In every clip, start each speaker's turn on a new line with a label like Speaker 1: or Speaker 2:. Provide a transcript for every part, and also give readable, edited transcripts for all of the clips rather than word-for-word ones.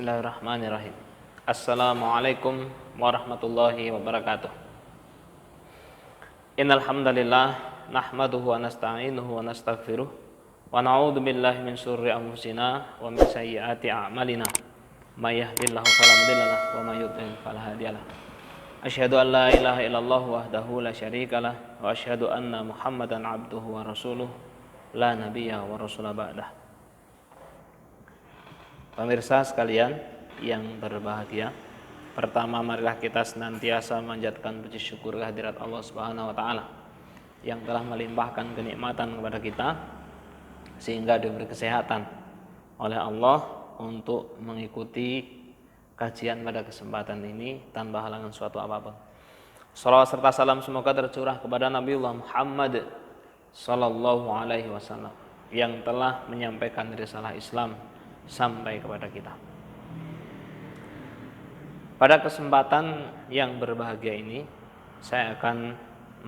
Speaker 1: Bismillahirrahmanirrahim. Assalamualaikum warahmatullahi wabarakatuh. Innal hamdalillah nahmaduhu wa nasta'inuhu wa nastaghfiruh wa na'udzu billahi min syururi anfusina wa min sayyiati a'malina. May yahdihillahu fala mudilla lahu wa may yudlil fala hadiyalah. Asyhadu an la ilaha illallah wahdahu la syarikalah wa asyhadu anna Muhammadan abduhu wa rasuluh la nabiyya wa rasula ba'dah. Pemirsa sekalian yang berbahagia, pertama marilah kita senantiasa memanjatkan puji syukur kehadirat Allah Subhanahu wa taala yang telah melimpahkan kenikmatan kepada kita sehingga diberi kesehatan oleh Allah untuk mengikuti kajian pada kesempatan ini tanpa halangan suatu apapun. Shalawat serta salam semoga tercurah kepada Nabiullah Muhammad sallallahu alaihi wasallam yang telah menyampaikan risalah Islam sampai kepada kita. Pada kesempatan yang berbahagia ini, saya akan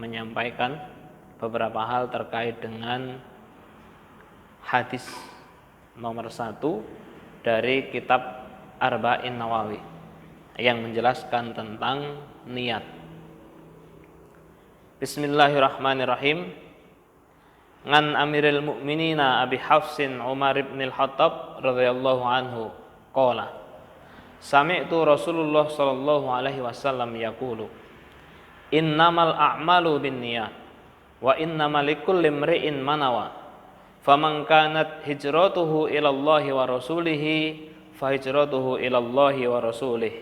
Speaker 1: menyampaikan beberapa hal terkait dengan hadis nomor 1 dari kitab Arba'in Nawawi yang menjelaskan tentang niat. Bismillahirrahmanirrahim. Ngan Amirul Mukminina Abi Hafsin Umar ibn al-Khattab radhiyallahu anhu qala sami'tu Rasulullah sallallahu alaihi wasallam yaqulu innamal a'malu binniyat wa innamal likulli imri'in ma nawa faman kanat hijratuhu ila Allah wa rasulih fa hijratuhu ila Allah wa rasulih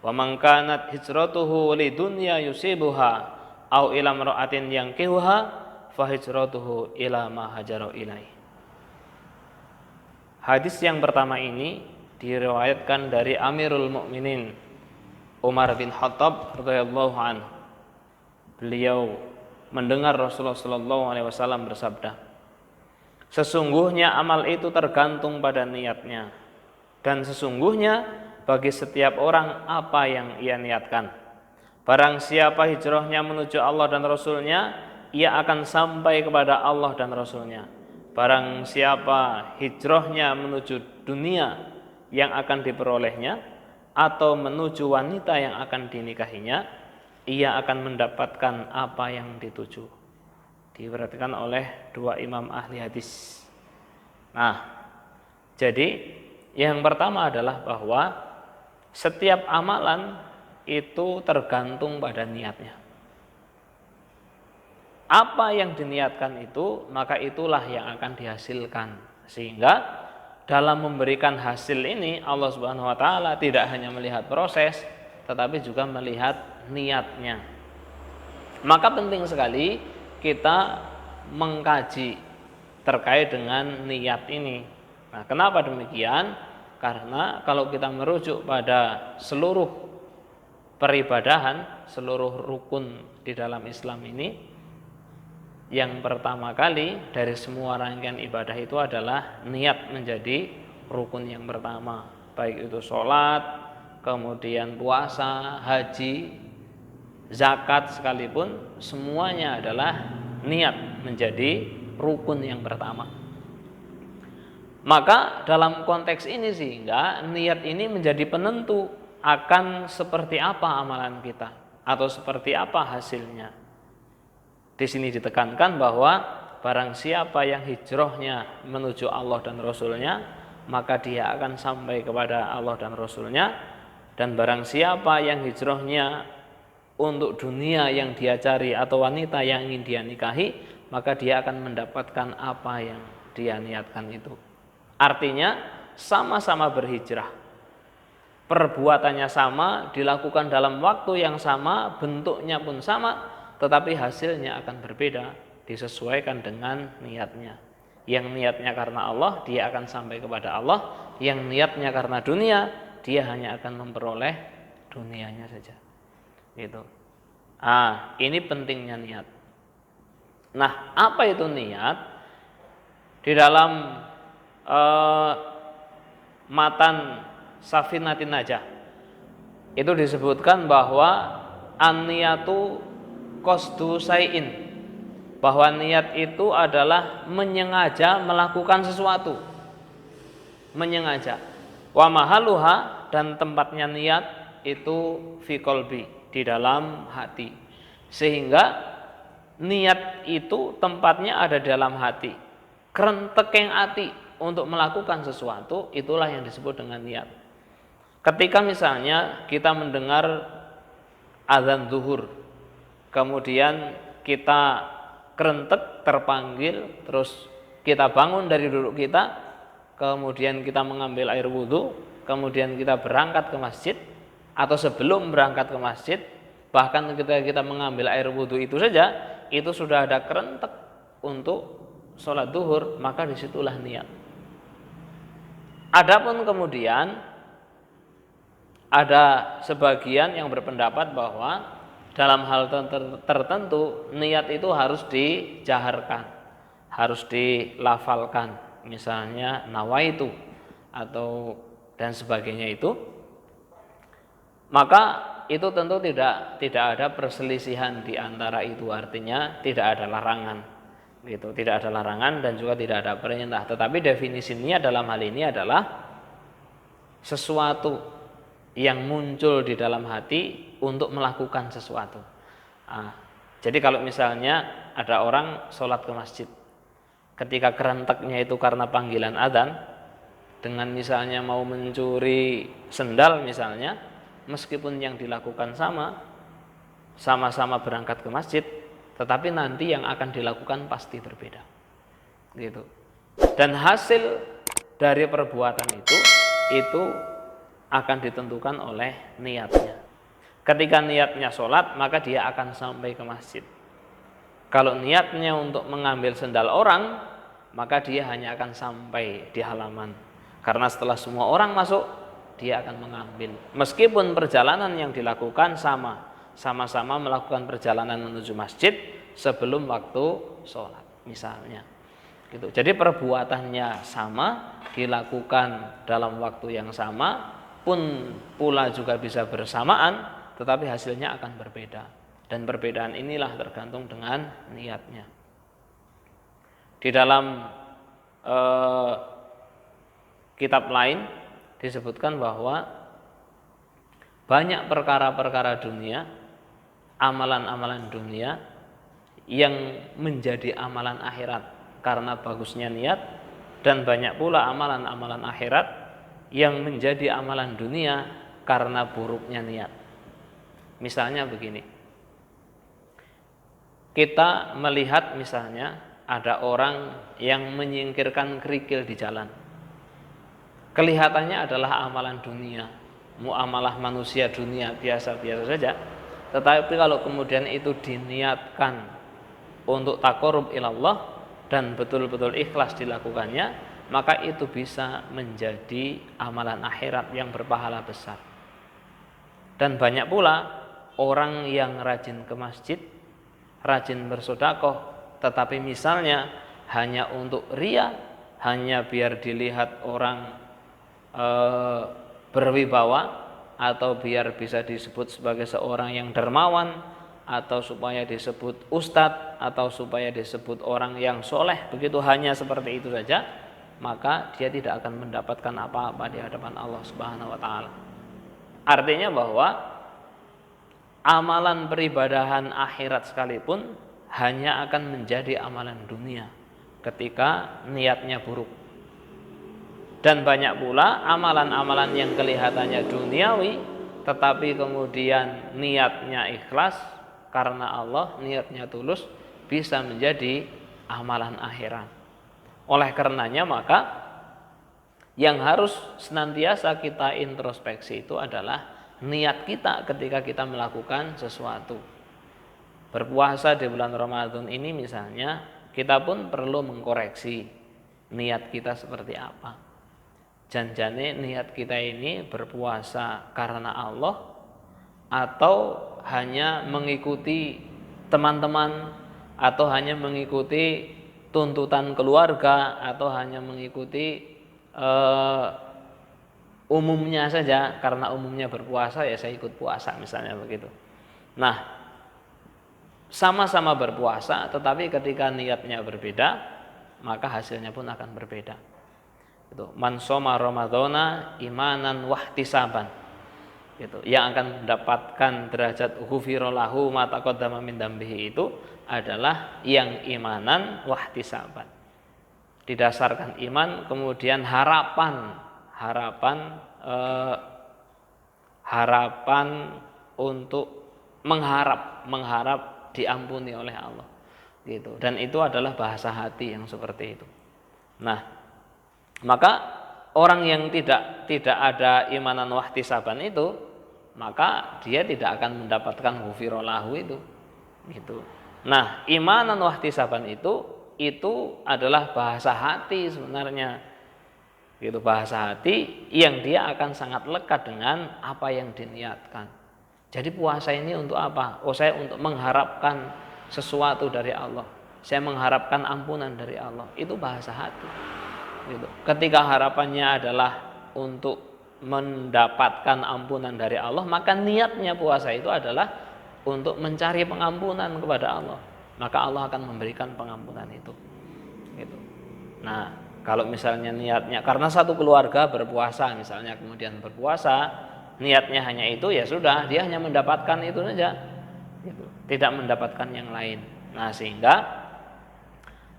Speaker 1: wa man kanat hijratuhu lidunya yusibuha au ila imra'atin yankihuha fahijratuhu ila ma hajara ilai. Hadis yang pertama ini diriwayatkan dari Amirul Mukminin Umar bin Khattab radhiyallahu anhu. Beliau mendengar Rasulullah sallallahu alaihi wasallam bersabda, sesungguhnya amal itu tergantung pada niatnya, dan sesungguhnya bagi setiap orang apa yang ia niatkan. Barang siapa hijrahnya menuju Allah dan Rasulnya, ia akan sampai kepada Allah dan Rasulnya. Barang siapa hijrahnya menuju dunia yang akan diperolehnya atau menuju wanita yang akan dinikahinya, ia akan mendapatkan apa yang dituju. Diperhatikan oleh dua imam ahli hadis. Nah, jadi yang pertama adalah bahwa setiap amalan itu tergantung pada niatnya. Apa yang diniatkan itu, maka itulah yang akan dihasilkan. Sehingga dalam memberikan hasil ini Allah Subhanahu wa taala tidak hanya melihat proses, tetapi juga melihat niatnya. Maka penting sekali kita mengkaji terkait dengan niat ini. Nah, kenapa demikian? Karena kalau kita merujuk pada seluruh peribadahan, seluruh rukun di dalam Islam ini, yang pertama kali dari semua rangkaian ibadah itu adalah niat menjadi rukun yang pertama. Baik itu sholat, kemudian puasa, haji, zakat sekalipun, semuanya adalah niat menjadi rukun yang pertama. Maka dalam konteks ini sehingga niat ini menjadi penentu akan seperti apa amalan kita atau seperti apa hasilnya. Di sini ditekankan bahwa barang siapa yang hijrahnya menuju Allah dan Rasulnya, maka dia akan sampai kepada Allah dan Rasulnya. Dan barang siapa yang hijrahnya untuk dunia yang dia cari atau wanita yang ingin dia nikahi, maka dia akan mendapatkan apa yang dia niatkan itu. Artinya sama-sama berhijrah, perbuatannya sama, dilakukan dalam waktu yang sama, bentuknya pun sama, tetapi hasilnya akan berbeda, disesuaikan dengan niatnya. Yang niatnya karena Allah, dia akan sampai kepada Allah. Yang niatnya karena dunia, dia hanya akan memperoleh dunianya saja. Gitu. Ini pentingnya niat. Nah, apa itu niat? Di dalam matan Safinatin Najah itu disebutkan bahwa an-niyatu qasdu syai'in, bahwa niat itu adalah menyengaja melakukan sesuatu, menyengaja. Wa mahaluha, dan tempatnya niat itu fi qalbi, di dalam hati. Sehingga niat itu tempatnya ada dalam hati. Krentekeng ati untuk melakukan sesuatu, itulah yang disebut dengan niat. Ketika misalnya kita mendengar azan zuhur, kemudian kita kerentek terpanggil, terus kita bangun dari duduk kita, kemudian kita mengambil air wudhu, kemudian kita berangkat ke masjid, atau sebelum berangkat ke masjid, bahkan ketika kita mengambil air wudhu itu saja, itu sudah ada kerentek untuk sholat duhur, maka disitulah niat. Adapun kemudian ada sebagian yang berpendapat bahwa dalam hal tertentu niat itu harus dijaharkan, harus dilafalkan, misalnya nawaitu atau dan sebagainya itu. Maka itu tentu tidak ada perselisihan di antara itu, artinya tidak ada larangan. Gitu, tidak ada larangan dan juga tidak ada perintah. Tetapi definisi niat dalam hal ini adalah sesuatu yang muncul di dalam hati untuk melakukan sesuatu. Jadi kalau misalnya ada orang sholat ke masjid, ketika kerenteknya itu karena panggilan adzan, dengan misalnya mau mencuri sendal misalnya, meskipun yang dilakukan sama-sama berangkat ke masjid, tetapi nanti yang akan dilakukan pasti berbeda. Gitu. Dan hasil dari perbuatan itu akan ditentukan oleh niatnya. Ketika niatnya sholat, maka dia akan sampai ke masjid. Kalau niatnya untuk mengambil sendal orang, maka dia hanya akan sampai di halaman. Karena setelah semua orang masuk, dia akan mengambil. Meskipun perjalanan yang dilakukan sama-sama melakukan perjalanan menuju masjid sebelum waktu sholat misalnya. Gitu. Jadi perbuatannya sama, dilakukan dalam waktu yang sama, pun pula juga bisa bersamaan, tetapi hasilnya akan berbeda. Dan perbedaan inilah tergantung dengan niatnya. Di dalam kitab lain disebutkan bahwa banyak perkara-perkara dunia, amalan-amalan dunia yang menjadi amalan akhirat karena bagusnya niat, dan banyak pula amalan-amalan akhirat yang menjadi amalan dunia karena buruknya niat. Misalnya begini, kita melihat misalnya ada orang yang menyingkirkan kerikil di jalan. Kelihatannya adalah amalan dunia, muamalah manusia dunia biasa-biasa saja. Tetapi kalau kemudian itu diniatkan untuk taqarrub ilallah dan betul-betul ikhlas dilakukannya, maka itu bisa menjadi amalan akhirat yang berpahala besar. Dan banyak pula orang yang rajin ke masjid, rajin bersedekah, tetapi misalnya hanya untuk riya, hanya biar dilihat orang berwibawa, atau biar bisa disebut sebagai seorang yang dermawan, atau supaya disebut ustadz, atau supaya disebut orang yang soleh, begitu hanya seperti itu saja, maka dia tidak akan mendapatkan apa-apa di hadapan Allah Subhanahu wa taala. Artinya bahwa amalan peribadahan akhirat sekalipun hanya akan menjadi amalan dunia ketika niatnya buruk. Dan banyak pula amalan-amalan yang kelihatannya duniawi, tetapi kemudian niatnya ikhlas karena Allah, niatnya tulus, bisa menjadi amalan akhirat. Oleh karenanya maka yang harus senantiasa kita introspeksi itu adalah niat kita ketika kita melakukan sesuatu. Berpuasa di bulan Ramadan ini misalnya, kita pun perlu mengkoreksi niat kita seperti apa. Janjane niat kita ini berpuasa karena Allah, atau hanya mengikuti teman-teman, atau hanya mengikuti tuntutan keluarga, atau hanya mengikuti umumnya saja, karena umumnya berpuasa ya saya ikut puasa misalnya begitu. Nah, sama-sama berpuasa, tetapi ketika niatnya berbeda, maka hasilnya pun akan berbeda. Itu man shoma ramadhana imanan wahtisaban. Gitu. Yang akan mendapatkan derajat ghufira lahu ma taqaddama min dambihi itu adalah yang imanan wahtisaban. Didasarkan iman, kemudian harapan untuk mengharap diampuni oleh Allah. Gitu. Dan itu adalah bahasa hati yang seperti itu. Nah, maka orang yang tidak ada imanan wahtisaban itu, maka dia tidak akan mendapatkan ghufira lahu itu. Gitu. Nah, imanan wahtisaban itu adalah bahasa hati sebenarnya. Gitu, bahasa hati yang dia akan sangat lekat dengan apa yang diniatkan. Jadi puasa ini untuk apa? Oh, saya untuk mengharapkan sesuatu dari Allah. Saya mengharapkan ampunan dari Allah. Itu bahasa hati. Gitu. Ketika harapannya adalah untuk mendapatkan ampunan dari Allah, maka niatnya puasa itu adalah untuk mencari pengampunan kepada Allah. Maka Allah akan memberikan pengampunan itu. Gitu. Nah, kalau misalnya niatnya karena satu keluarga berpuasa misalnya, kemudian berpuasa niatnya hanya itu, ya sudah, dia hanya mendapatkan itu saja. Gitu. Tidak mendapatkan yang lain. Nah, sehingga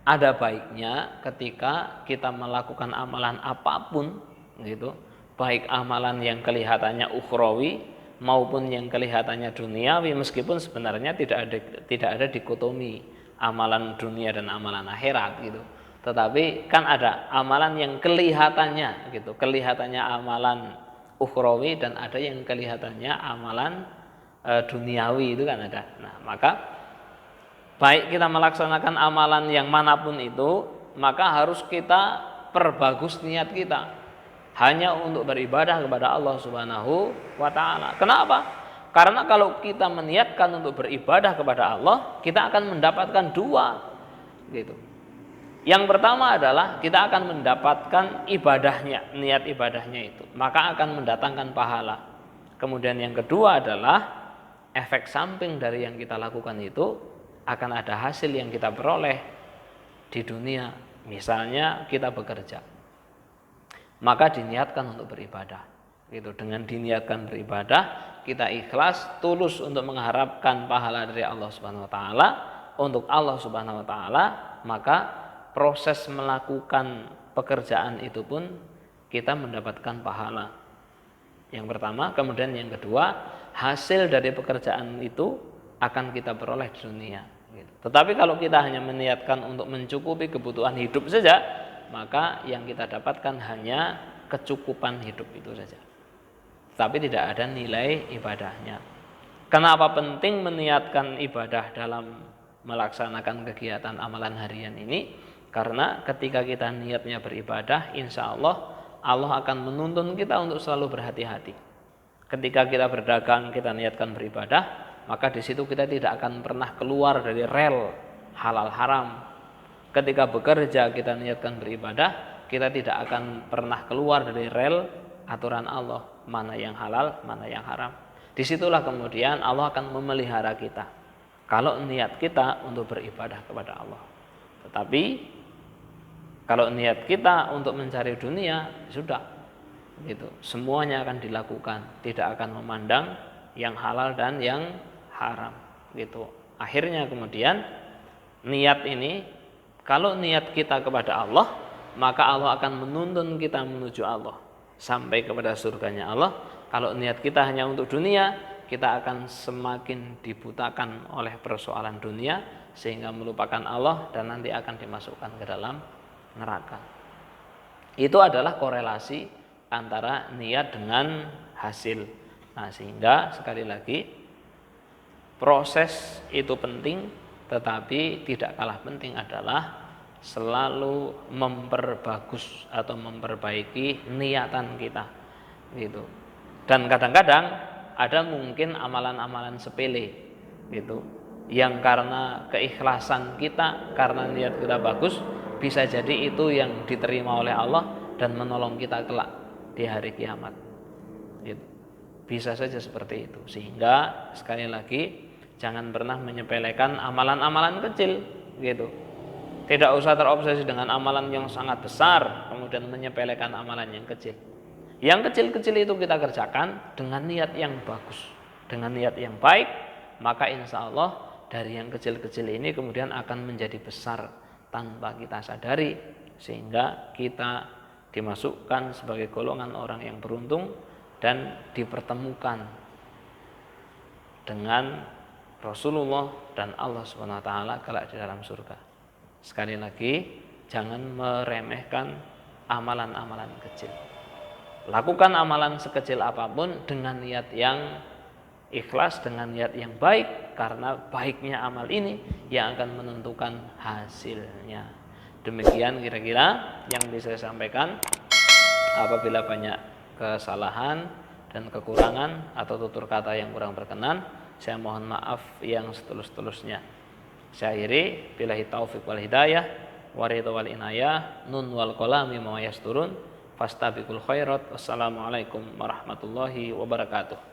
Speaker 1: ada baiknya ketika kita melakukan amalan apapun, gitu, baik amalan yang kelihatannya ukhrawi maupun yang kelihatannya duniawi, meskipun sebenarnya tidak ada dikotomi amalan dunia dan amalan akhirat, gitu. Tetapi kan ada amalan yang kelihatannya, gitu, kelihatannya amalan ukhrawi dan ada yang kelihatannya amalan duniawi, itu kan ada. Nah, maka baik kita melaksanakan amalan yang manapun itu, maka harus kita perbagus niat kita hanya untuk beribadah kepada Allah Subhanahu wa taala. Kenapa? Karena kalau kita meniatkan untuk beribadah kepada Allah, kita akan mendapatkan dua, gitu. Yang pertama adalah kita akan mendapatkan ibadahnya, niat ibadahnya itu, maka akan mendatangkan pahala. Kemudian yang kedua adalah efek samping dari yang kita lakukan itu akan ada hasil yang kita peroleh di dunia. Misalnya kita bekerja, maka diniatkan untuk beribadah. Gitu. Dengan diniatkan beribadah, kita ikhlas, tulus untuk mengharapkan pahala dari Allah Subhanahu wa taala untuk Allah Subhanahu wa taala, maka proses melakukan pekerjaan itu pun kita mendapatkan pahala. Yang pertama, kemudian yang kedua, hasil dari pekerjaan itu akan kita peroleh di dunia. Gitu. Tetapi kalau kita hanya meniatkan untuk mencukupi kebutuhan hidup saja, maka yang kita dapatkan hanya kecukupan hidup itu saja, tapi tidak ada nilai ibadahnya. Kenapa penting meniatkan ibadah dalam melaksanakan kegiatan amalan harian ini? Karena ketika kita niatnya beribadah, insya Allah Allah akan menuntun kita untuk selalu berhati-hati. Ketika kita berdagang, kita niatkan beribadah, maka di situ kita tidak akan pernah keluar dari rel halal haram. Ketika bekerja, kita niatkan beribadah, kita tidak akan pernah keluar dari rel aturan Allah, mana yang halal, mana yang haram. Disitulah kemudian Allah akan memelihara kita, kalau niat kita untuk beribadah kepada Allah. Tetapi kalau niat kita untuk mencari dunia, sudah, gitu, semuanya akan dilakukan, tidak akan memandang yang halal dan yang haram, gitu. Akhirnya kemudian niat ini, kalau niat kita kepada Allah, maka Allah akan menuntun kita menuju Allah sampai kepada surganya Allah. Kalau niat kita hanya untuk dunia, kita akan semakin dibutakan oleh persoalan dunia sehingga melupakan Allah dan nanti akan dimasukkan ke dalam neraka. Itu adalah korelasi antara niat dengan hasil. Nah, sehingga sekali lagi proses itu penting, tetapi tidak kalah penting adalah selalu memperbagus atau memperbaiki niatan kita, gitu. Dan kadang-kadang ada mungkin amalan-amalan sepele, gitu, yang karena keikhlasan kita, karena niat kita bagus, bisa jadi itu yang diterima oleh Allah dan menolong kita kelak di hari kiamat, gitu. Bisa saja seperti itu. Sehingga sekali lagi jangan pernah menyepelekan amalan-amalan kecil, gitu. Tidak usah terobsesi dengan amalan yang sangat besar, kemudian menyepelekan amalan yang kecil. Yang kecil-kecil itu kita kerjakan dengan niat yang bagus, dengan niat yang baik, maka insya Allah dari yang kecil-kecil ini kemudian akan menjadi besar tanpa kita sadari, sehingga kita dimasukkan sebagai golongan orang yang beruntung dan dipertemukan dengan Rasulullah dan Allah Subhanahu wa taala kelak di dalam surga. Sekali lagi, jangan meremehkan amalan-amalan kecil. Lakukan amalan sekecil apapun dengan niat yang ikhlas, dengan niat yang baik, karena baiknya amal ini yang akan menentukan hasilnya. Demikian kira-kira yang bisa saya sampaikan. Apabila banyak kesalahan dan kekurangan atau tutur kata yang kurang berkenan, saya mohon maaf yang setulus-tulusnya. Saya akhiri, billahi taufiq wal hidayah, waridho wal inayah, nun wal qalami ma yasturun, fastabiqul khairat. Wassalamualaikum warahmatullahi wabarakatuh.